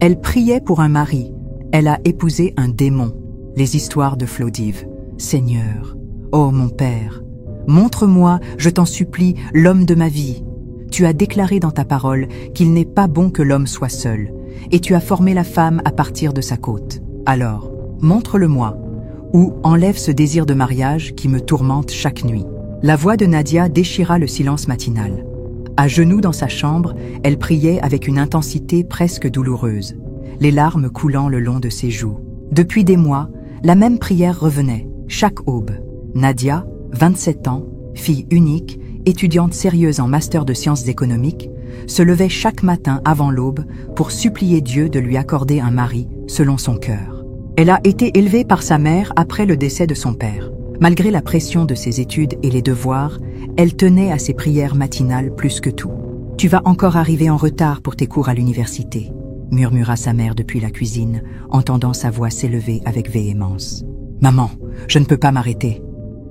Elle priait pour un mari. Elle a épousé un démon. Les histoires de Plovdiv. Seigneur, ô mon Père, montre-moi, je t'en supplie, l'homme de ma vie. Tu as déclaré dans ta parole qu'il n'est pas bon que l'homme soit seul, et tu as formé la femme à partir de sa côte. Alors, montre-le-moi, ou enlève ce désir de mariage qui me tourmente chaque nuit. La voix de Nadia déchira le silence matinal. À genoux dans sa chambre, elle priait avec une intensité presque douloureuse, les larmes coulant le long de ses joues. Depuis des mois, la même prière revenait, chaque aube. Nadia, 27 ans, fille unique, étudiante sérieuse en master de sciences économiques, se levait chaque matin avant l'aube pour supplier Dieu de lui accorder un mari selon son cœur. Elle a été élevée par sa mère après le décès de son père. Malgré la pression de ses études et les devoirs, elle tenait à ses prières matinales plus que tout. « Tu vas encore arriver en retard pour tes cours à l'université », murmura sa mère depuis la cuisine, entendant sa voix s'élever avec véhémence. « Maman, je ne peux pas m'arrêter.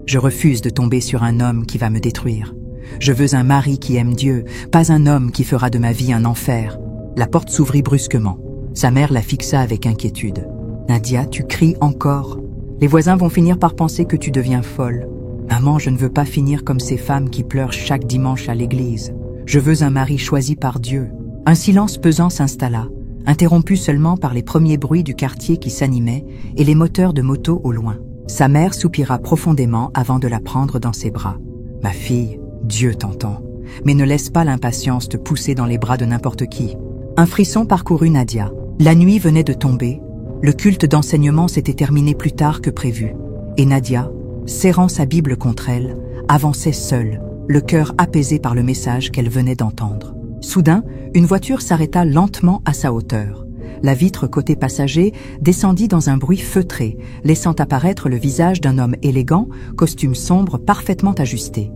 Je refuse de tomber sur un homme qui va me détruire. Je veux un mari qui aime Dieu, pas un homme qui fera de ma vie un enfer. » La porte s'ouvrit brusquement. Sa mère la fixa avec inquiétude. « Nadia, tu cries encore. Les voisins vont finir par penser que tu deviens folle. Maman, je ne veux pas finir comme ces femmes qui pleurent chaque dimanche à l'église. Je veux un mari choisi par Dieu. » Un silence pesant s'installa, interrompu seulement par les premiers bruits du quartier qui s'animaient et les moteurs de moto au loin. Sa mère soupira profondément avant de la prendre dans ses bras. « Ma fille, Dieu t'entend, mais ne laisse pas l'impatience te pousser dans les bras de n'importe qui. » Un frisson parcourut Nadia. La nuit venait de tomber. Le culte d'enseignement s'était terminé plus tard que prévu. Et Nadia, serrant sa Bible contre elle, avançait seule, le cœur apaisé par le message qu'elle venait d'entendre. Soudain, une voiture s'arrêta lentement à sa hauteur. La vitre côté passager descendit dans un bruit feutré, laissant apparaître le visage d'un homme élégant, costume sombre parfaitement ajusté.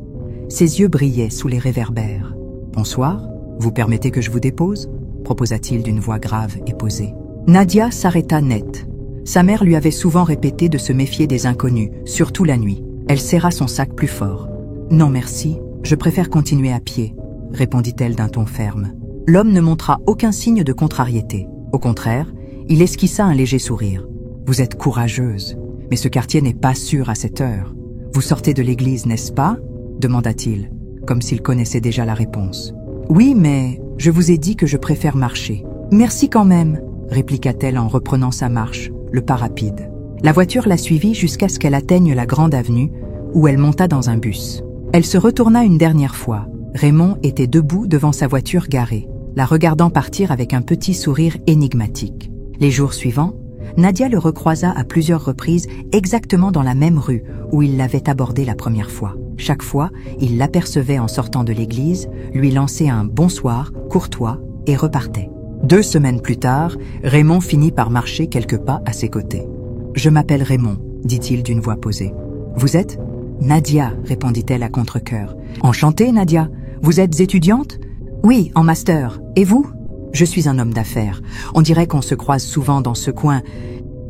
Ses yeux brillaient sous les réverbères. « Bonsoir, vous permettez que je vous dépose ?» proposa-t-il d'une voix grave et posée. Nadia s'arrêta net. Sa mère lui avait souvent répété de se méfier des inconnus, surtout la nuit. Elle serra son sac plus fort. « Non merci, je préfère continuer à pied », répondit-elle d'un ton ferme. L'homme ne montra aucun signe de contrariété. Au contraire, il esquissa un léger sourire. « Vous êtes courageuse, mais ce quartier n'est pas sûr à cette heure. Vous sortez de l'église, n'est-ce pas ?» demanda-t-il, comme s'il connaissait déjà la réponse. « Oui, mais je vous ai dit que je préfère marcher. »« Merci quand même », répliqua-t-elle en reprenant sa marche, le pas rapide. La voiture la suivit jusqu'à ce qu'elle atteigne la grande avenue, où elle monta dans un bus. Elle se retourna une dernière fois. Raymond était debout devant sa voiture garée, la regardant partir avec un petit sourire énigmatique. Les jours suivants, Nadia le recroisa à plusieurs reprises exactement dans la même rue où il l'avait abordée la première fois. Chaque fois, il l'apercevait en sortant de l'église, lui lançait un « bonsoir » courtois et repartait. 2 semaines plus tard, Raymond finit par marcher quelques pas à ses côtés. « Je m'appelle Raymond », dit-il d'une voix posée. « Vous êtes ?»« Nadia », répondit-elle à contre-cœur. « Enchantée, Nadia. Vous êtes étudiante ?»« Oui, en master. Et vous ?»« Je suis un homme d'affaires. On dirait qu'on se croise souvent dans ce coin. »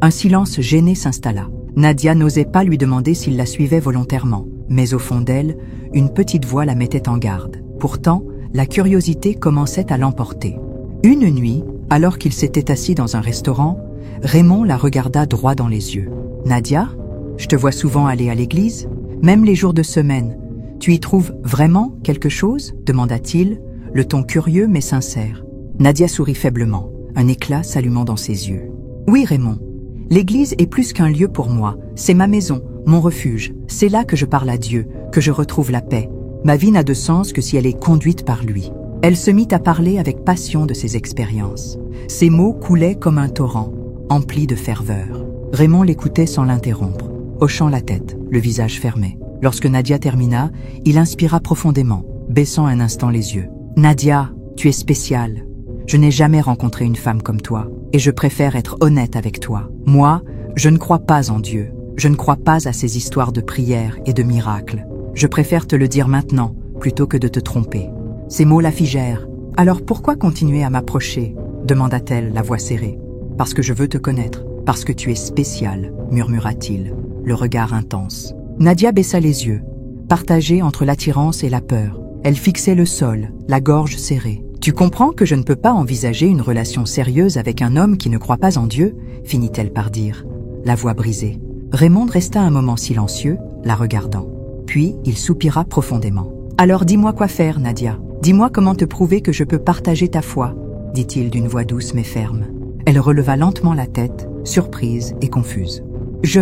Un silence gêné s'installa. Nadia n'osait pas lui demander s'il la suivait volontairement, mais au fond d'elle, une petite voix la mettait en garde. Pourtant, la curiosité commençait à l'emporter. Une nuit, alors qu'il s'était assis dans un restaurant, Raymond la regarda droit dans les yeux. « Nadia, je te vois souvent aller à l'église, même les jours de semaine. Tu y trouves vraiment quelque chose ?» demanda-t-il, le ton curieux mais sincère. Nadia sourit faiblement, un éclat s'allumant dans ses yeux. « Oui, Raymond, l'église est plus qu'un lieu pour moi, c'est ma maison, mon refuge. C'est là que je parle à Dieu, que je retrouve la paix. Ma vie n'a de sens que si elle est conduite par lui. » Elle se mit à parler avec passion de ses expériences. Ses mots coulaient comme un torrent, emplis de ferveur. Raymond l'écoutait sans l'interrompre, hochant la tête, le visage fermé. Lorsque Nadia termina, il inspira profondément, baissant un instant les yeux. « Nadia, tu es spéciale. Je n'ai jamais rencontré une femme comme toi, et je préfère être honnête avec toi. Moi, je ne crois pas en Dieu. Je ne crois pas à ces histoires de prières et de miracles. Je préfère te le dire maintenant, plutôt que de te tromper. » Ces mots la figèrent. « Alors pourquoi continuer à m'approcher ?» demanda-t-elle, la voix serrée. « Parce que je veux te connaître, parce que tu es spécial, » murmura-t-il, le regard intense. Nadia baissa les yeux, partagée entre l'attirance et la peur. Elle fixait le sol, la gorge serrée. « Tu comprends que je ne peux pas envisager une relation sérieuse avec un homme qui ne croit pas en Dieu, finit-elle par dire, la voix brisée. Raymond resta un moment silencieux, la regardant. Puis il soupira profondément. Alors dis-moi quoi faire, Nadia. Dis-moi comment te prouver que je peux partager ta foi, dit-il d'une voix douce mais ferme. Elle releva lentement la tête, surprise et confuse. Je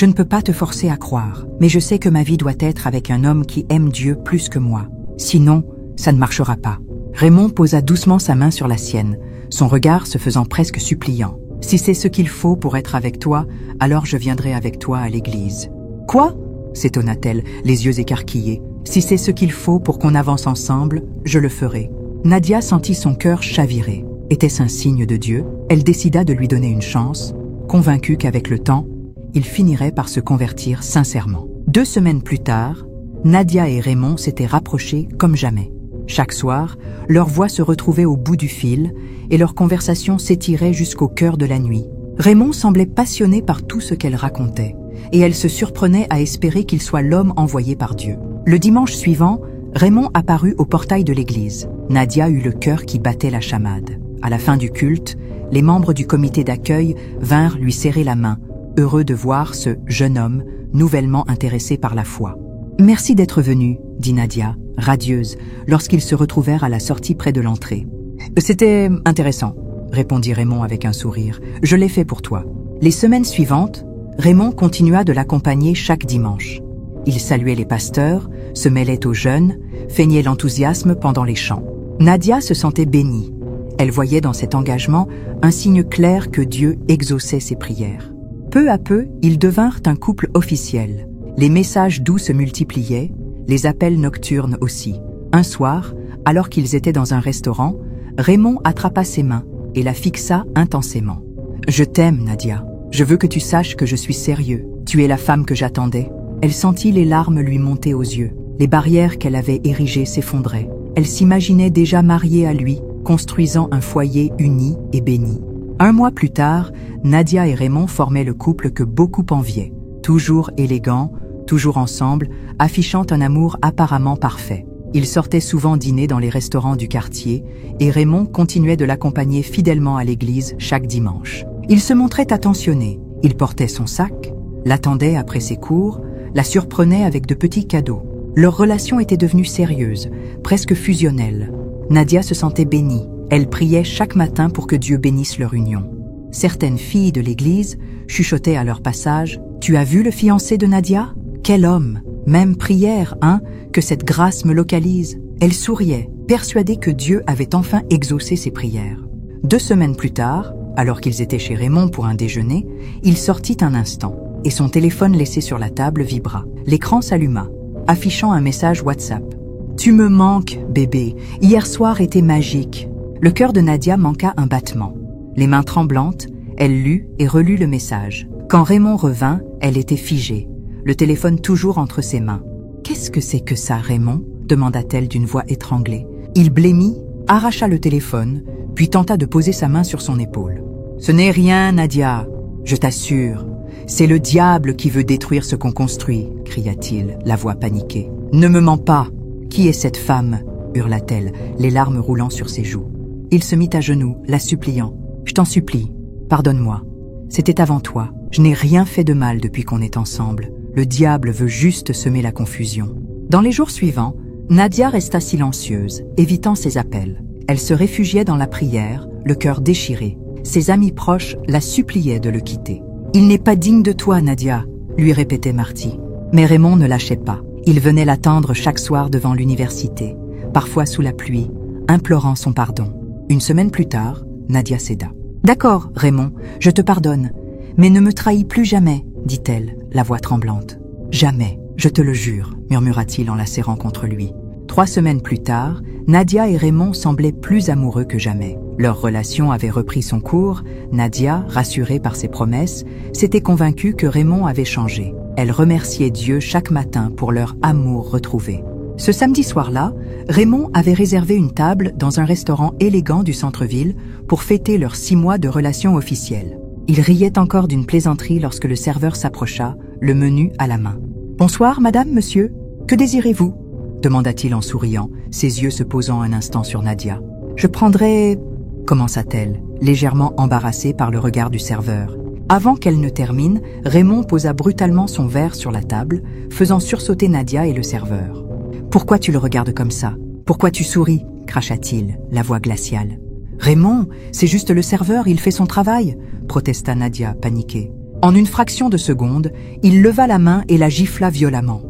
ne peux pas te forcer à croire, mais je sais que ma vie doit être avec un homme qui aime Dieu plus que moi. Sinon, ça ne marchera pas. Raymond posa doucement sa main sur la sienne, son regard se faisant presque suppliant. Si c'est ce qu'il faut pour être avec toi, alors je viendrai avec toi à l'église. Quoi? S'étonna-t-elle, les yeux écarquillés. Si c'est ce qu'il faut pour qu'on avance ensemble, je le ferai. Nadia sentit son cœur chavirer. Était-ce un signe de Dieu? Elle décida de lui donner une chance, convaincue qu'avec le temps, il finirait par se convertir sincèrement. 2 semaines plus tard, Nadia et Raymond s'étaient rapprochés comme jamais. Chaque soir, leurs voix se retrouvaient au bout du fil et leur conversation s'étirait jusqu'au cœur de la nuit. Raymond semblait passionné par tout ce qu'elle racontait, et elle se surprenait à espérer qu'il soit l'homme envoyé par Dieu. Le dimanche suivant, Raymond apparut au portail de l'église. Nadia eut le cœur qui battait la chamade. À la fin du culte, les membres du comité d'accueil vinrent lui serrer la main, heureux de voir ce jeune homme nouvellement intéressé par la foi. « Merci d'être venu », dit Nadia, radieuse, lorsqu'ils se retrouvèrent à la sortie près de l'entrée. « C'était intéressant », répondit Raymond avec un sourire. « Je l'ai fait pour toi. » Les semaines suivantes, Raymond continua de l'accompagner chaque dimanche. Il saluait les pasteurs, se mêlait aux jeunes, feignait l'enthousiasme pendant les chants. Nadia se sentait bénie. Elle voyait dans cet engagement un signe clair que Dieu exauçait ses prières. Peu à peu, ils devinrent un couple officiel. Les messages doux se multipliaient, les appels nocturnes aussi. Un soir, alors qu'ils étaient dans un restaurant, Raymond attrapa ses mains et la fixa intensément. « Je t'aime, Nadia. Je veux que tu saches que je suis sérieux. Tu es la femme que j'attendais. » Elle sentit les larmes lui monter aux yeux. Les barrières qu'elle avait érigées s'effondraient. Elle s'imaginait déjà mariée à lui, construisant un foyer uni et béni. 1 mois plus tard, Nadia et Raymond formaient le couple que beaucoup enviaient. Toujours élégants, toujours ensemble, affichant un amour apparemment parfait. Ils sortaient souvent dîner dans les restaurants du quartier et Raymond continuait de l'accompagner fidèlement à l'église chaque dimanche. Il se montrait attentionné. Il portait son sac, l'attendait après ses cours, la surprenait avec de petits cadeaux. Leur relation était devenue sérieuse, presque fusionnelle. Nadia se sentait bénie. Elle priait chaque matin pour que Dieu bénisse leur union. Certaines filles de l'église chuchotaient à leur passage « Tu as vu le fiancé de Nadia? Quel homme! Même prière, hein, que cette grâce me localise. » Elle souriait, persuadée que Dieu avait enfin exaucé ses prières. 2 semaines plus tard, alors qu'ils étaient chez Raymond pour un déjeuner, il sortit un instant et son téléphone laissé sur la table vibra. L'écran s'alluma, affichant un message WhatsApp. « Tu me manques, bébé. Hier soir était magique. » Le cœur de Nadia manqua un battement. Les mains tremblantes, elle lut et relut le message. Quand Raymond revint, elle était figée, le téléphone toujours entre ses mains. « Qu'est-ce que c'est que ça, Raymond ?» demanda-t-elle d'une voix étranglée. Il blêmit, arracha le téléphone, puis tenta de poser sa main sur son épaule. « Ce n'est rien, Nadia, je t'assure. C'est le diable qui veut détruire ce qu'on construit, » cria-t-il, la voix paniquée. « Ne me mens pas. Qui est cette femme ?» hurla-t-elle, les larmes roulant sur ses joues. Il se mit à genoux, la suppliant. « Je t'en supplie, pardonne-moi. C'était avant toi. Je n'ai rien fait de mal depuis qu'on est ensemble. Le diable veut juste semer la confusion. » Dans les jours suivants, Nadia resta silencieuse, évitant ses appels. Elle se réfugiait dans la prière, le cœur déchiré. Ses amis proches la suppliaient de le quitter. « Il n'est pas digne de toi, Nadia », lui répétait Marty. Mais Raymond ne lâchait pas. Il venait l'attendre chaque soir devant l'université, parfois sous la pluie, implorant son pardon. 1 semaine plus tard, Nadia céda. « D'accord, Raymond, je te pardonne, mais ne me trahis plus jamais, dit-elle, la voix tremblante. « Jamais, je te le jure, murmura-t-il en la serrant contre lui. 3 semaines plus tard, Nadia et Raymond semblaient plus amoureux que jamais. Leur relation avait repris son cours. Nadia, rassurée par ses promesses, s'était convaincue que Raymond avait changé. Elle remerciait Dieu chaque matin pour leur amour retrouvé. Ce samedi soir-là, Raymond avait réservé une table dans un restaurant élégant du centre-ville pour fêter leurs 6 mois de relation officielle. Il riait encore d'une plaisanterie lorsque le serveur s'approcha, le menu à la main. « Bonsoir, madame, monsieur. Que désirez-vous » demanda-t-il en souriant, ses yeux se posant un instant sur Nadia. Je prendrai... » commença-t-elle, légèrement embarrassée par le regard du serveur. Avant qu'elle ne termine, Raymond posa brutalement son verre sur la table, faisant sursauter Nadia et le serveur. « Pourquoi tu le regardes comme ça? Pourquoi tu souris ?» cracha-t-il, la voix glaciale. « Raymond, c'est juste le serveur, il fait son travail !» protesta Nadia, paniquée. En une fraction de seconde, il leva la main et la gifla violemment.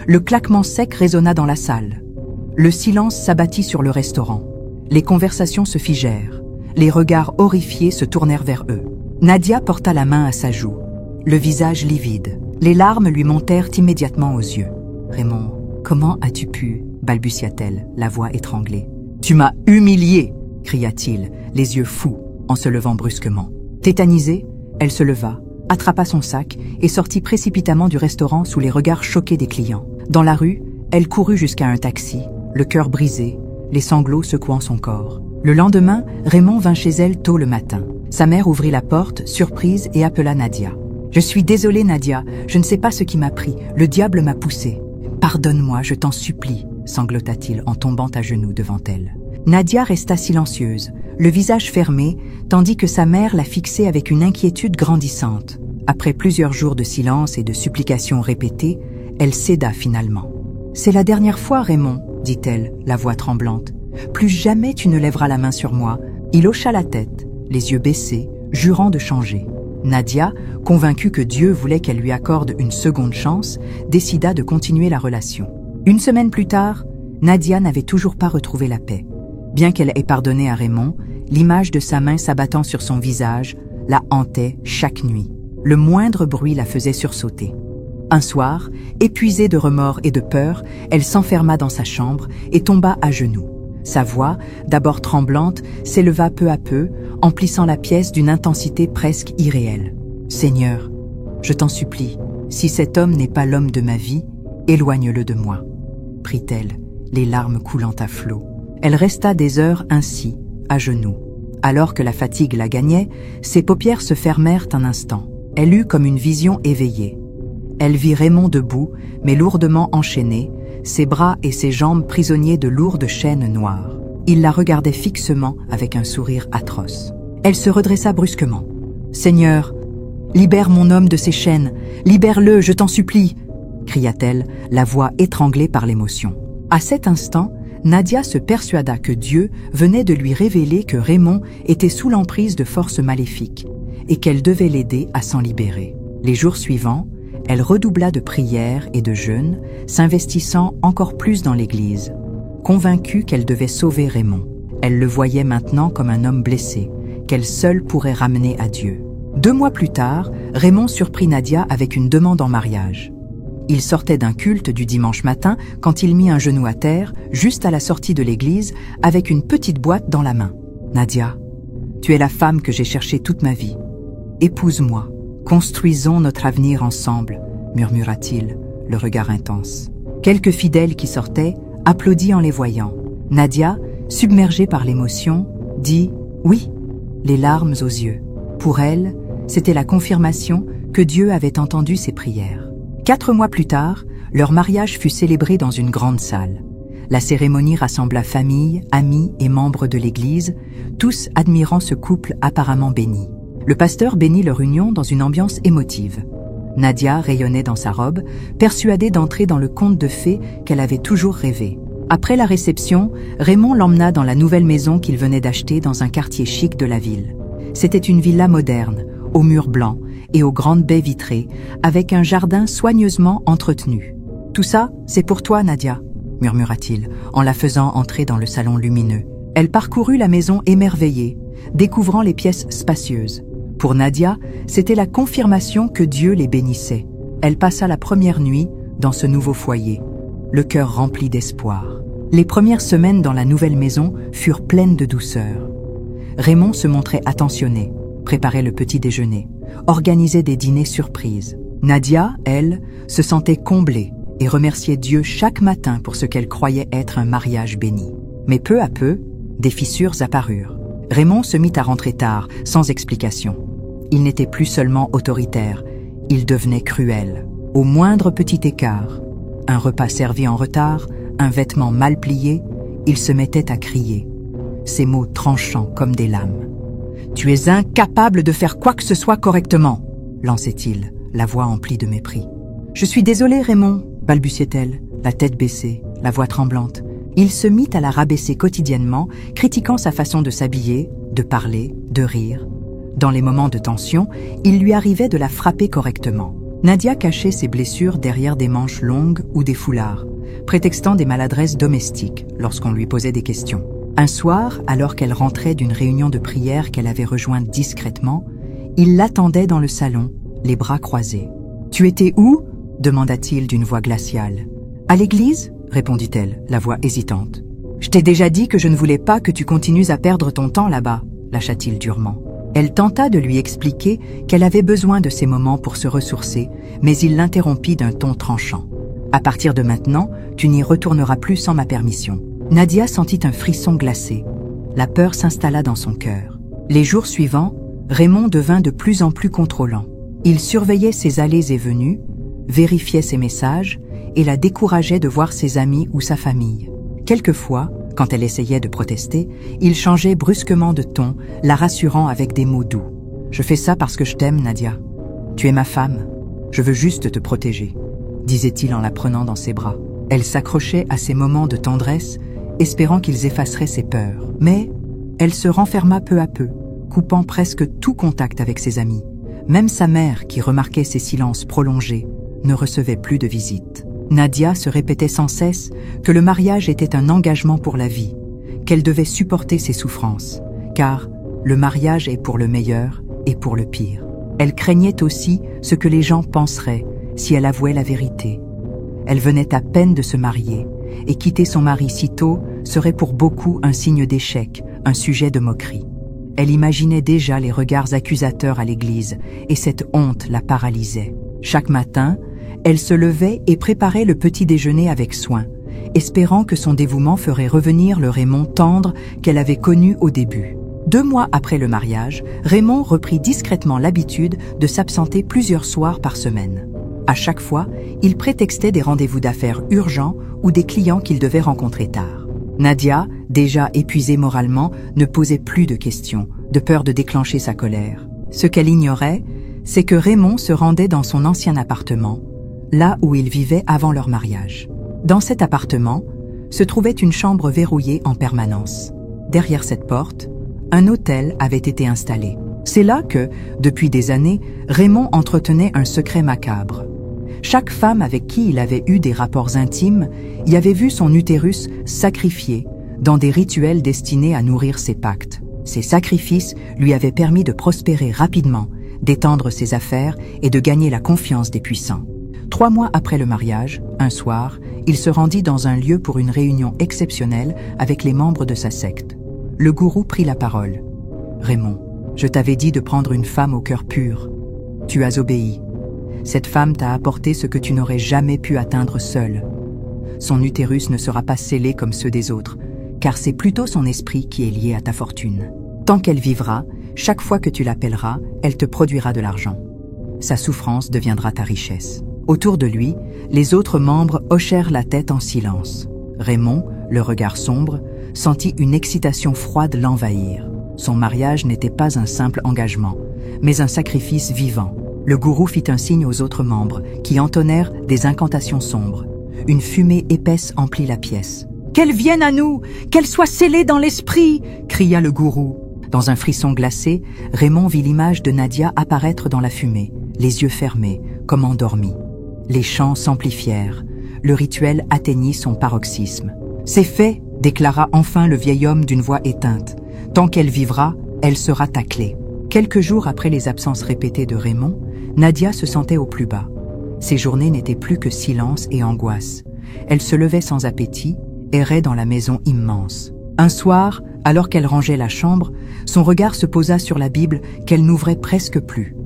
Le claquement sec résonna dans la salle. Le silence s'abattit sur le restaurant. Les conversations se figèrent. Les regards horrifiés se tournèrent vers eux. Nadia porta la main à sa joue, le visage livide. Les larmes lui montèrent immédiatement aux yeux. « Raymond, comment as-tu pu ?» balbutia-t-elle, la voix étranglée. « Tu m'as humiliée !» cria-t-il, les yeux fous, en se levant brusquement. Tétanisée, elle se leva, attrapa son sac et sortit précipitamment du restaurant sous les regards choqués des clients. Dans la rue, elle courut jusqu'à un taxi, le cœur brisé, les sanglots secouant son corps. Le lendemain, Raymond vint chez elle tôt le matin. Sa mère ouvrit la porte, surprise, et appela Nadia. « Je suis désolée, Nadia, je ne sais pas ce qui m'a pris, le diable m'a poussée. »« Pardonne-moi, je t'en supplie » sanglota-t-il en tombant à genoux devant elle. Nadia resta silencieuse, le visage fermé, tandis que sa mère la fixait avec une inquiétude grandissante. Après plusieurs jours de silence et de supplications répétées, elle céda finalement. « C'est la dernière fois, Raymond, » dit-elle, la voix tremblante. « Plus jamais tu ne lèveras la main sur moi. » Il hocha la tête, les yeux baissés, jurant de changer. Nadia, convaincue que Dieu voulait qu'elle lui accorde une seconde chance, décida de continuer la relation. Une semaine plus tard, Nadia n'avait toujours pas retrouvé la paix. Bien qu'elle ait pardonné à Raymond, l'image de sa main s'abattant sur son visage la hantait chaque nuit. Le moindre bruit la faisait sursauter. Un soir, épuisée de remords et de peur, elle s'enferma dans sa chambre et tomba à genoux. Sa voix, d'abord tremblante, s'éleva peu à peu, emplissant la pièce d'une intensité presque irréelle. « Seigneur, je t'en supplie, si cet homme n'est pas l'homme de ma vie, éloigne-le de moi. » prit-elle, les larmes coulant à flots. Elle resta des heures ainsi, à genoux. Alors que la fatigue la gagnait, ses paupières se fermèrent un instant. Elle eut comme une vision éveillée. Elle vit Raymond debout, mais lourdement enchaîné, ses bras et ses jambes prisonniers de lourdes chaînes noires. Il la regardait fixement avec un sourire atroce. Elle se redressa brusquement. « Seigneur, libère mon homme de ses chaînes, libère-le, je t'en supplie !» cria-t-elle, la voix étranglée par l'émotion. À cet instant, Nadia se persuada que Dieu venait de lui révéler que Raymond était sous l'emprise de forces maléfiques et qu'elle devait l'aider à s'en libérer. Les jours suivants, elle redoubla de prières et de jeûnes, s'investissant encore plus dans l'Église. Convaincue qu'elle devait sauver Raymond, elle le voyait maintenant comme un homme blessé, qu'elle seule pourrait ramener à Dieu. 2 mois plus tard, Raymond surprit Nadia avec une demande en mariage. Il sortait d'un culte du dimanche matin quand il mit un genou à terre, juste à la sortie de l'église, avec une petite boîte dans la main. « Nadia, tu es la femme que j'ai cherchée toute ma vie. Épouse-moi, construisons notre avenir ensemble, » murmura-t-il, le regard intense. Quelques fidèles qui sortaient applaudit en les voyant. Nadia, submergée par l'émotion, dit « oui », les larmes aux yeux. Pour elle, c'était la confirmation que Dieu avait entendu ses prières. 4 mois plus tard, leur mariage fut célébré dans une grande salle. La cérémonie rassembla famille, amis et membres de l'église, tous admirant ce couple apparemment béni. Le pasteur bénit leur union dans une ambiance émotive. Nadia rayonnait dans sa robe, persuadée d'entrer dans le conte de fées qu'elle avait toujours rêvé. Après la réception, Raymond l'emmena dans la nouvelle maison qu'il venait d'acheter dans un quartier chic de la ville. C'était une villa moderne, aux murs blancs et aux grandes baies vitrées, avec un jardin soigneusement entretenu. « Tout ça, c'est pour toi, Nadia », murmura-t-il, en la faisant entrer dans le salon lumineux. Elle parcourut la maison émerveillée, découvrant les pièces spacieuses. Pour Nadia, c'était la confirmation que Dieu les bénissait. Elle passa la première nuit dans ce nouveau foyer, le cœur rempli d'espoir. Les premières semaines dans la nouvelle maison furent pleines de douceur. Raymond se montrait attentionné, préparait le petit déjeuner, organisait des dîners surprises. Nadia, elle, se sentait comblée et remerciait Dieu chaque matin pour ce qu'elle croyait être un mariage béni. Mais peu à peu, des fissures apparurent. Raymond se mit à rentrer tard, sans explication. Il n'était plus seulement autoritaire, il devenait cruel. Au moindre petit écart, un repas servi en retard, un vêtement mal plié, il se mettait à crier. ses mots tranchants comme des lames. « Tu es incapable de faire quoi que ce soit correctement !» lançait-il, la voix emplie de mépris. « Je suis désolée, Raymond !» balbutiait-elle, la tête baissée, la voix tremblante. Il se mit à la rabaisser quotidiennement, critiquant sa façon de s'habiller, de parler, de rire. Dans les moments de tension, il lui arrivait de la frapper correctement. Nadia cachait ses blessures derrière des manches longues ou des foulards, prétextant des maladresses domestiques lorsqu'on lui posait des questions. Un soir, alors qu'elle rentrait d'une réunion de prière qu'elle avait rejointe discrètement, il l'attendait dans le salon, les bras croisés. « Tu étais où ?» demanda-t-il d'une voix glaciale. « À l'église ?» répondit-elle, la voix hésitante. « Je t'ai déjà dit que je ne voulais pas que tu continues à perdre ton temps là-bas, » lâcha-t-il durement. Elle tenta de lui expliquer qu'elle avait besoin de ces moments pour se ressourcer, mais il l'interrompit d'un ton tranchant. « À partir de maintenant, tu n'y retourneras plus sans ma permission. » Nadia sentit un frisson glacé. La peur s'installa dans son cœur. Les jours suivants, Raymond devint de plus en plus contrôlant. Il surveillait ses allées et venues, vérifiait ses messages et la décourageait de voir ses amis ou sa famille. Quelquefois, quand elle essayait de protester, il changeait brusquement de ton, la rassurant avec des mots doux. « Je fais ça parce que je t'aime, Nadia. Tu es ma femme. Je veux juste te protéger, » disait-il en la prenant dans ses bras. Elle s'accrochait à ces moments de tendresse, espérant qu'ils effaceraient ses peurs. Mais elle se renferma peu à peu, coupant presque tout contact avec ses amis. Même sa mère, qui remarquait ses silences prolongés, ne recevait plus de visites. Nadia se répétait sans cesse que le mariage était un engagement pour la vie, qu'elle devait supporter ses souffrances, car le mariage est pour le meilleur et pour le pire. Elle craignait aussi ce que les gens penseraient si elle avouait la vérité. Elle venait à peine de se marier, et quitter son mari si tôt serait pour beaucoup un signe d'échec, un sujet de moquerie. Elle imaginait déjà les regards accusateurs à l'église, et cette honte la paralysait. Chaque matin, elle se levait et préparait le petit déjeuner avec soin, espérant que son dévouement ferait revenir le Raymond tendre qu'elle avait connu au début. 2 mois après le mariage, Raymond reprit discrètement l'habitude de s'absenter plusieurs soirs par semaine. À chaque fois, il prétextait des rendez-vous d'affaires urgents ou des clients qu'il devait rencontrer tard. Nadia, déjà épuisée moralement, ne posait plus de questions, de peur de déclencher sa colère. Ce qu'elle ignorait, c'est que Raymond se rendait dans son ancien appartement, là où il vivait avant leur mariage. Dans cet appartement, se trouvait une chambre verrouillée en permanence. Derrière cette porte, un autel avait été installé. C'est là que, depuis des années, Raymond entretenait un secret macabre. Chaque femme avec qui il avait eu des rapports intimes y avait vu son utérus sacrifié dans des rituels destinés à nourrir ses pactes. Ces sacrifices lui avaient permis de prospérer rapidement, d'étendre ses affaires et de gagner la confiance des puissants. 3 mois après le mariage, un soir, il se rendit dans un lieu pour une réunion exceptionnelle avec les membres de sa secte. Le gourou prit la parole. « Raymond, je t'avais dit de prendre une femme au cœur pur. Tu as obéi. Cette femme t'a apporté ce que tu n'aurais jamais pu atteindre seul. Son utérus ne sera pas scellé comme ceux des autres, car c'est plutôt son esprit qui est lié à ta fortune. Tant qu'elle vivra, chaque fois que tu l'appelleras, elle te produira de l'argent. Sa souffrance deviendra ta richesse. » Autour de lui, les autres membres hochèrent la tête en silence. Raymond, le regard sombre, sentit une excitation froide l'envahir. Son mariage n'était pas un simple engagement, mais un sacrifice vivant. Le gourou fit un signe aux autres membres, qui entonnèrent des incantations sombres. Une fumée épaisse emplit la pièce. « Qu'elle vienne à nous! Qu'elle soit scellée dans l'esprit !» cria le gourou. Dans un frisson glacé, Raymond vit l'image de Nadia apparaître dans la fumée, les yeux fermés, comme endormis. Les chants s'amplifièrent. Le rituel atteignit son paroxysme. « C'est fait !» déclara enfin le vieil homme d'une voix éteinte. « Tant qu'elle vivra, elle sera ta clé. » Quelques jours après les absences répétées de Raymond, Nadia se sentait au plus bas. Ses journées n'étaient plus que silence et angoisse. Elle se levait sans appétit, errait dans la maison immense. Un soir, alors qu'elle rangeait la chambre, son regard se posa sur la Bible qu'elle n'ouvrait presque plus.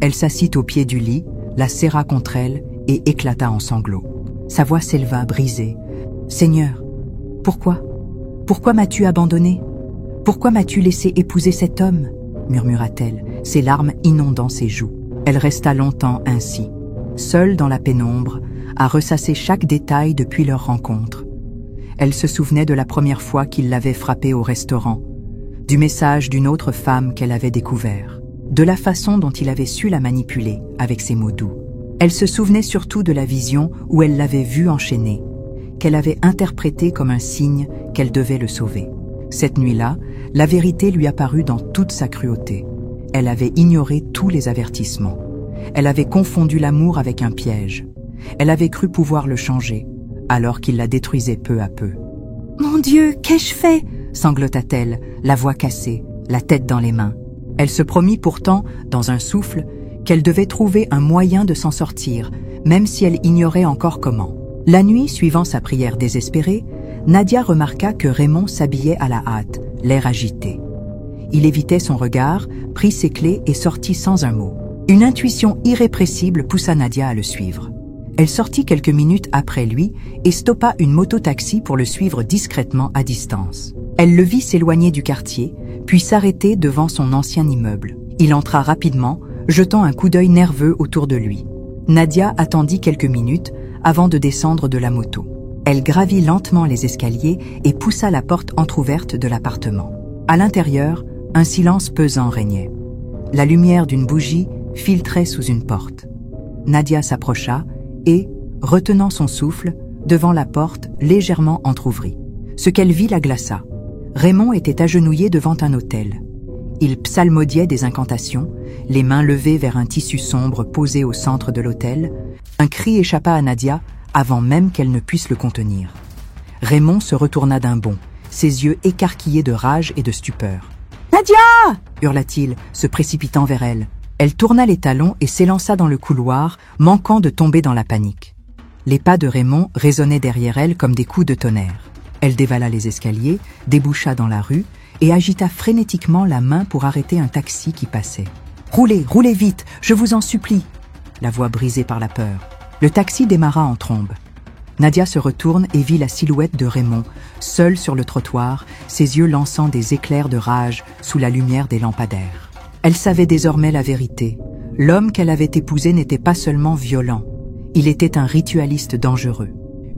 Elle s'assit au pied du lit, la serra contre elle et éclata en sanglots. Sa voix s'éleva, brisée. « Seigneur, pourquoi? Pourquoi m'as-tu abandonnée? Pourquoi m'as-tu laissé épouser cet homme ?» murmura-t-elle, ses larmes inondant ses joues. Elle resta longtemps ainsi, seule dans la pénombre, à ressasser chaque détail depuis leur rencontre. Elle se souvenait de la première fois qu'il l'avait frappée au restaurant, du message d'une autre femme qu'elle avait découvert, de la façon dont il avait su la manipuler avec ses mots doux. Elle se souvenait surtout de la vision où elle l'avait vu enchaîné, qu'elle avait interprété comme un signe qu'elle devait le sauver. Cette nuit-là, la vérité lui apparut dans toute sa cruauté. Elle avait ignoré tous les avertissements. Elle avait confondu l'amour avec un piège. Elle avait cru pouvoir le changer, alors qu'il la détruisait peu à peu. « Mon Dieu, qu'ai-je fait ?» sanglota-t-elle, la voix cassée, la tête dans les mains. Elle se promit pourtant, dans un souffle, qu'elle devait trouver un moyen de s'en sortir, même si elle ignorait encore comment. La nuit, suivant sa prière désespérée, Nadia remarqua que Raymond s'habillait à la hâte, l'air agité. Il évitait son regard, prit ses clés et sortit sans un mot. Une intuition irrépressible poussa Nadia à le suivre. Elle sortit quelques minutes après lui et stoppa une moto-taxi pour le suivre discrètement à distance. Elle le vit s'éloigner du quartier, puis s'arrêter devant son ancien immeuble. Il entra rapidement, jetant un coup d'œil nerveux autour de lui. Nadia attendit quelques minutes avant de descendre de la moto. Elle gravit lentement les escaliers et poussa la porte entr'ouverte de l'appartement. À l'intérieur, un silence pesant régnait. La lumière d'une bougie filtrait sous une porte. Nadia s'approcha et, retenant son souffle, devant la porte légèrement entr'ouvrie. Ce qu'elle vit la glaça. Raymond était agenouillé devant un autel. Il psalmodiait des incantations, les mains levées vers un tissu sombre posé au centre de l'autel. Un cri échappa à Nadia avant même qu'elle ne puisse le contenir. Raymond se retourna d'un bond, ses yeux écarquillés de rage et de stupeur. « Nadia !» hurla-t-il, se précipitant vers elle. Elle tourna les talons et s'élança dans le couloir, manquant de tomber dans la panique. Les pas de Raymond résonnaient derrière elle comme des coups de tonnerre. Elle dévala les escaliers, déboucha dans la rue et agita frénétiquement la main pour arrêter un taxi qui passait. « Roulez, roulez vite, je vous en supplie !» La voix brisée par la peur. Le taxi démarra en trombe. Nadia se retourne et vit la silhouette de Raymond, seul sur le trottoir, ses yeux lançant des éclairs de rage sous la lumière des lampadaires. Elle savait désormais la vérité. L'homme qu'elle avait épousé n'était pas seulement violent, il était un ritualiste dangereux.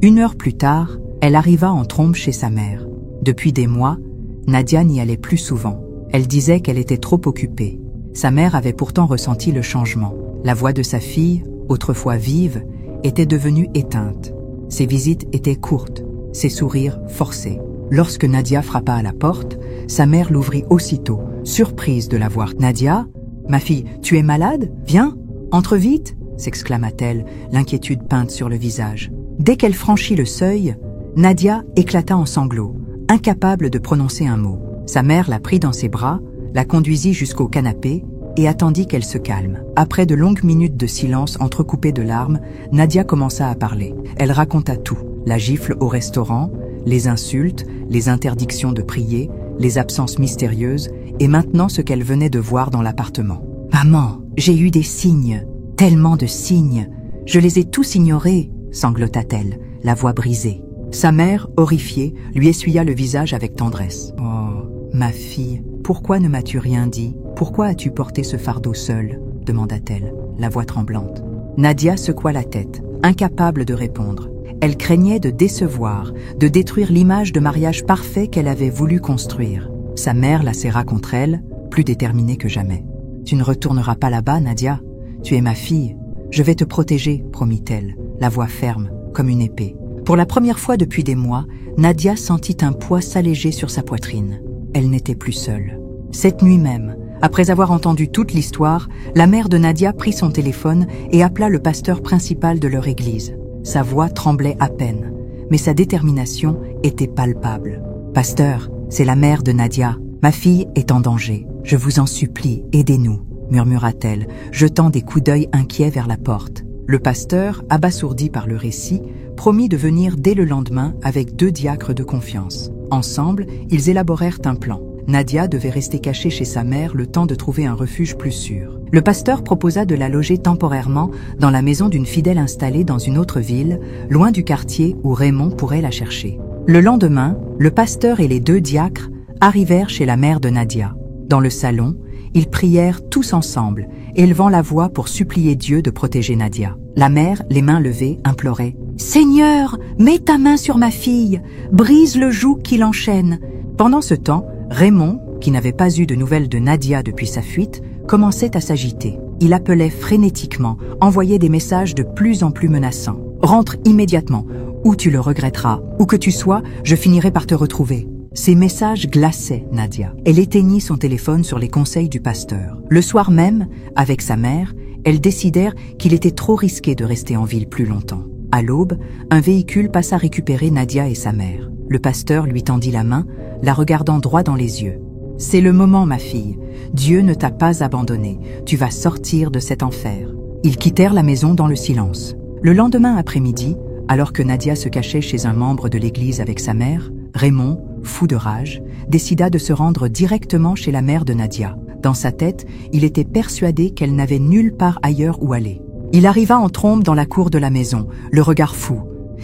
1 heure plus tard, elle arriva en trombe chez sa mère. Depuis des mois, Nadia n'y allait plus souvent. Elle disait qu'elle était trop occupée. Sa mère avait pourtant ressenti le changement. La voix de sa fille, autrefois vive, était devenue éteinte. Ses visites étaient courtes, ses sourires forcés. Lorsque Nadia frappa à la porte, sa mère l'ouvrit aussitôt, surprise de la voir. « Nadia, ma fille, tu es malade? Viens, entre vite !» s'exclama-t-elle, l'inquiétude peinte sur le visage. Dès qu'elle franchit le seuil, Nadia éclata en sanglots, incapable de prononcer un mot. Sa mère la prit dans ses bras, la conduisit jusqu'au canapé et attendit qu'elle se calme. Après de longues minutes de silence entrecoupées de larmes, Nadia commença à parler. Elle raconta tout, la gifle au restaurant, les insultes, les interdictions de prier, les absences mystérieuses, et maintenant ce qu'elle venait de voir dans l'appartement. « Maman, j'ai eu des signes, tellement de signes, je les ai tous ignorés !» sanglota-t-elle, la voix brisée. Sa mère, horrifiée, lui essuya le visage avec tendresse. « Oh, ma fille, pourquoi ne m'as-tu rien dit? Pourquoi as-tu porté ce fardeau seule ?» demanda-t-elle, la voix tremblante. Nadia secoua la tête, incapable de répondre. Elle craignait de décevoir, de détruire l'image de mariage parfait qu'elle avait voulu construire. Sa mère la serra contre elle, plus déterminée que jamais. « Tu ne retourneras pas là-bas, Nadia. Tu es ma fille. Je vais te protéger, promit-elle, la voix ferme, comme une épée. Pour la première fois depuis des mois, Nadia sentit un poids s'alléger sur sa poitrine. Elle n'était plus seule. Cette nuit même, après avoir entendu toute l'histoire, la mère de Nadia prit son téléphone et appela le pasteur principal de leur église. Sa voix tremblait à peine, mais sa détermination était palpable. « Pasteur, c'est la mère de Nadia. Ma fille est en danger. Je vous en supplie, aidez-nous, » murmura-t-elle, jetant des coups d'œil inquiets vers la porte. Le pasteur, abasourdi par le récit, promit de venir dès le lendemain avec 2 diacres de confiance. Ensemble, ils élaborèrent un plan. Nadia devait rester cachée chez sa mère le temps de trouver un refuge plus sûr. Le pasteur proposa de la loger temporairement dans la maison d'une fidèle installée dans une autre ville, loin du quartier où Raymond pourrait la chercher. Le lendemain, le pasteur et les 2 diacres arrivèrent chez la mère de Nadia. Dans le salon, ils prièrent tous ensemble, élevant la voix pour supplier Dieu de protéger Nadia. La mère, les mains levées, implorait « Seigneur, mets ta main sur ma fille, brise le joug qui l'enchaîne. » Pendant ce temps, Raymond, qui n'avait pas eu de nouvelles de Nadia depuis sa fuite, commençait à s'agiter. Il appelait frénétiquement, envoyait des messages de plus en plus menaçants. « Rentre immédiatement, ou tu le regretteras. Où que tu sois, je finirai par te retrouver. » Ces messages glaçaient Nadia. Elle éteignit son téléphone sur les conseils du pasteur. Le soir même, avec sa mère, elles décidèrent qu'il était trop risqué de rester en ville plus longtemps. À l'aube, un véhicule passa récupérer Nadia et sa mère. Le pasteur lui tendit la main, la regardant droit dans les yeux. « C'est le moment, ma fille. Dieu ne t'a pas abandonnée. Tu vas sortir de cet enfer. » Ils quittèrent la maison dans le silence. Le lendemain après-midi, alors que Nadia se cachait chez un membre de l'église avec sa mère, Raymond, fou de rage, décida de se rendre directement chez la mère de Nadia. Dans sa tête, il était persuadé qu'elle n'avait nulle part ailleurs où aller. Il arriva en trombe dans la cour de la maison, le regard fou.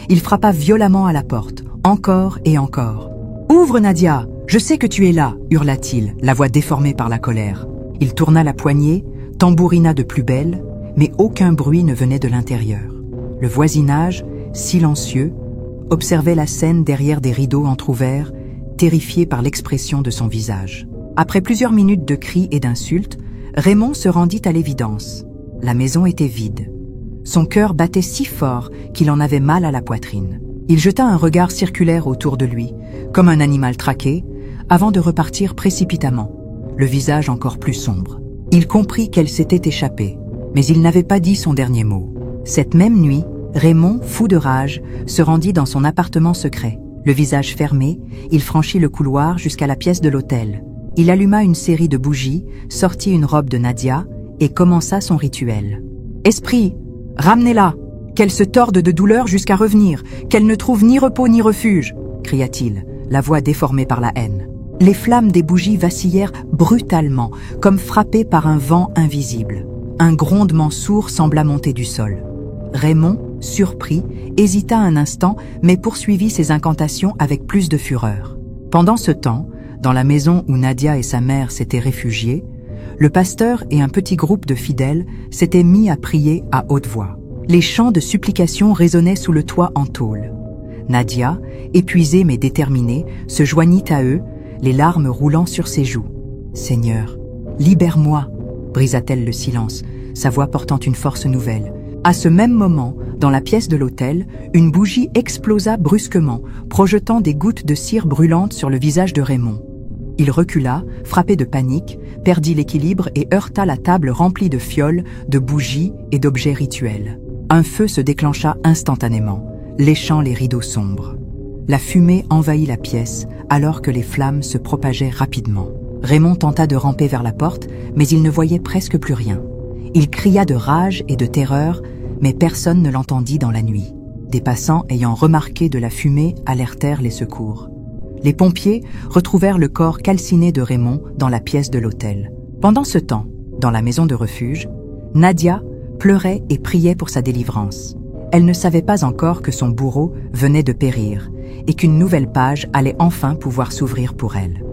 Il frappa violemment à la porte, encore et encore. « Ouvre, Nadia! Je sais que tu es là !» hurla-t-il, la voix déformée par la colère. Il tourna la poignée, tambourina de plus belle, mais aucun bruit ne venait de l'intérieur. Le voisinage, silencieux, observait la scène derrière des rideaux entr'ouverts, terrifié par l'expression de son visage. Après plusieurs minutes de cris et d'insultes, Raymond se rendit à l'évidence. La maison était vide. Son cœur battait si fort qu'il en avait mal à la poitrine. Il jeta un regard circulaire autour de lui, comme un animal traqué, avant de repartir précipitamment, le visage encore plus sombre. Il comprit qu'elle s'était échappée, mais il n'avait pas dit son dernier mot. Cette même nuit, Raymond, fou de rage, se rendit dans son appartement secret. Le visage fermé, il franchit le couloir jusqu'à la pièce de l'hôtel. Il alluma une série de bougies, sortit une robe de Nadia et commença son rituel. « Esprit, ramenez-la, qu'elle se torde de douleur jusqu'à revenir, qu'elle ne trouve ni repos ni refuge !» cria-t-il, la voix déformée par la haine. Les flammes des bougies vacillèrent brutalement, comme frappées par un vent invisible. Un grondement sourd sembla monter du sol. Raymond, surpris, hésita un instant, mais poursuivit ses incantations avec plus de fureur. Pendant ce temps, dans la maison où Nadia et sa mère s'étaient réfugiées, le pasteur et un petit groupe de fidèles s'étaient mis à prier à haute voix. Les chants de supplication résonnaient sous le toit en tôle. Nadia, épuisée mais déterminée, se joignit à eux, les larmes roulant sur ses joues. « Seigneur, libère-moi !» brisa-t-elle le silence, sa voix portant une force nouvelle. À ce même moment, dans la pièce de l'hôtel, une bougie explosa brusquement, projetant des gouttes de cire brûlante sur le visage de Raymond. Il recula, frappé de panique, perdit l'équilibre et heurta la table remplie de fioles, de bougies et d'objets rituels. Un feu se déclencha instantanément, léchant les rideaux sombres. La fumée envahit la pièce, alors que les flammes se propageaient rapidement. Raymond tenta de ramper vers la porte, mais il ne voyait presque plus rien. Il cria de rage et de terreur, mais personne ne l'entendit dans la nuit. Des passants ayant remarqué de la fumée alertèrent les secours. Les pompiers retrouvèrent le corps calciné de Raymond dans la pièce de l'hôtel. Pendant ce temps, dans la maison de refuge, Nadia pleurait et priait pour sa délivrance. Elle ne savait pas encore que son bourreau venait de périr et qu'une nouvelle page allait enfin pouvoir s'ouvrir pour elle.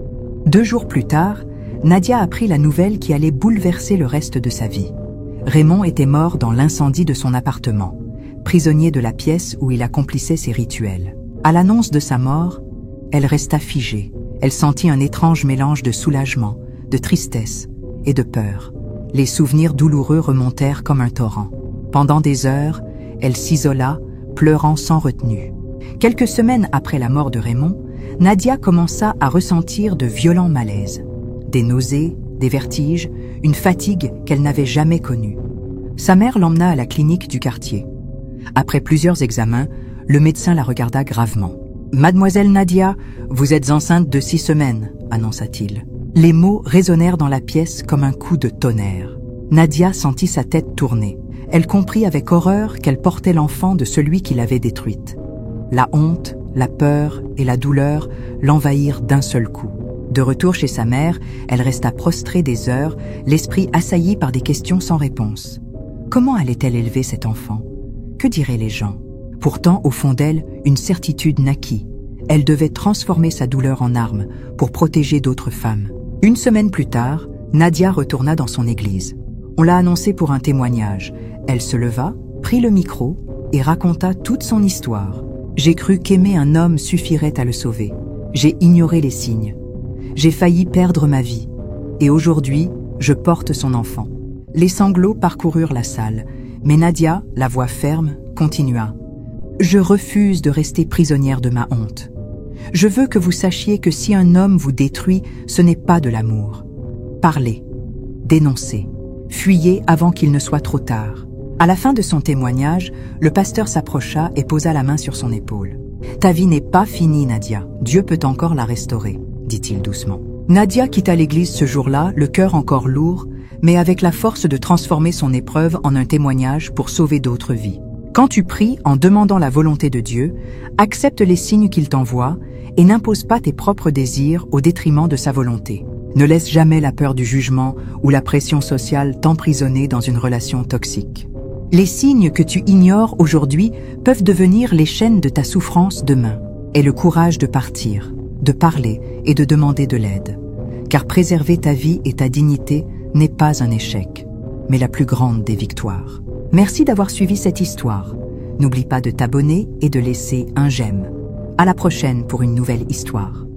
2 jours plus tard, Nadia apprit la nouvelle qui allait bouleverser le reste de sa vie. Raymond était mort dans l'incendie de son appartement, prisonnier de la pièce où il accomplissait ses rituels. À l'annonce de sa mort, elle resta figée. Elle sentit un étrange mélange de soulagement, de tristesse et de peur. Les souvenirs douloureux remontèrent comme un torrent. Pendant des heures, elle s'isola, pleurant sans retenue. Quelques semaines après la mort de Raymond, Nadia commença à ressentir de violents malaises. Des nausées, des vertiges, une fatigue qu'elle n'avait jamais connue. Sa mère l'emmena à la clinique du quartier. Après plusieurs examens, le médecin la regarda gravement. « Mademoiselle Nadia, vous êtes enceinte de 6 semaines, annonça-t-il. Les mots résonnèrent dans la pièce comme un coup de tonnerre. Nadia sentit sa tête tourner. Elle comprit avec horreur qu'elle portait l'enfant de celui qui l'avait détruite. La honte, la peur et la douleur l'envahirent d'un seul coup. De retour chez sa mère, elle resta prostrée des heures, l'esprit assailli par des questions sans réponse. Comment allait-elle élever cet enfant? Que diraient les gens? Pourtant, au fond d'elle, une certitude naquit. Elle devait transformer sa douleur en arme pour protéger d'autres femmes. 1 semaine plus tard, Nadia retourna dans son église. On l'a annoncée pour un témoignage. Elle se leva, prit le micro et raconta toute son histoire. « J'ai cru qu'aimer un homme suffirait à le sauver. J'ai ignoré les signes. J'ai failli perdre ma vie. Et aujourd'hui, je porte son enfant. » Les sanglots parcoururent la salle, mais Nadia, la voix ferme, continua. « Je refuse de rester prisonnière de ma honte. Je veux que vous sachiez que si un homme vous détruit, ce n'est pas de l'amour. Parlez, dénoncez, fuyez avant qu'il ne soit trop tard. » À la fin de son témoignage, le pasteur s'approcha et posa la main sur son épaule. « Ta vie n'est pas finie, Nadia. Dieu peut encore la restaurer, » dit-il doucement. Nadia quitta l'église ce jour-là, le cœur encore lourd, mais avec la force de transformer son épreuve en un témoignage pour sauver d'autres vies. Quand tu pries en demandant la volonté de Dieu, accepte les signes qu'il t'envoie et n'impose pas tes propres désirs au détriment de sa volonté. Ne laisse jamais la peur du jugement ou la pression sociale t'emprisonner dans une relation toxique. Les signes que tu ignores aujourd'hui peuvent devenir les chaînes de ta souffrance demain. Aie le courage de partir, de parler et de demander de l'aide. Car préserver ta vie et ta dignité n'est pas un échec, mais la plus grande des victoires. Merci d'avoir suivi cette histoire. N'oublie pas de t'abonner et de laisser un j'aime. À la prochaine pour une nouvelle histoire.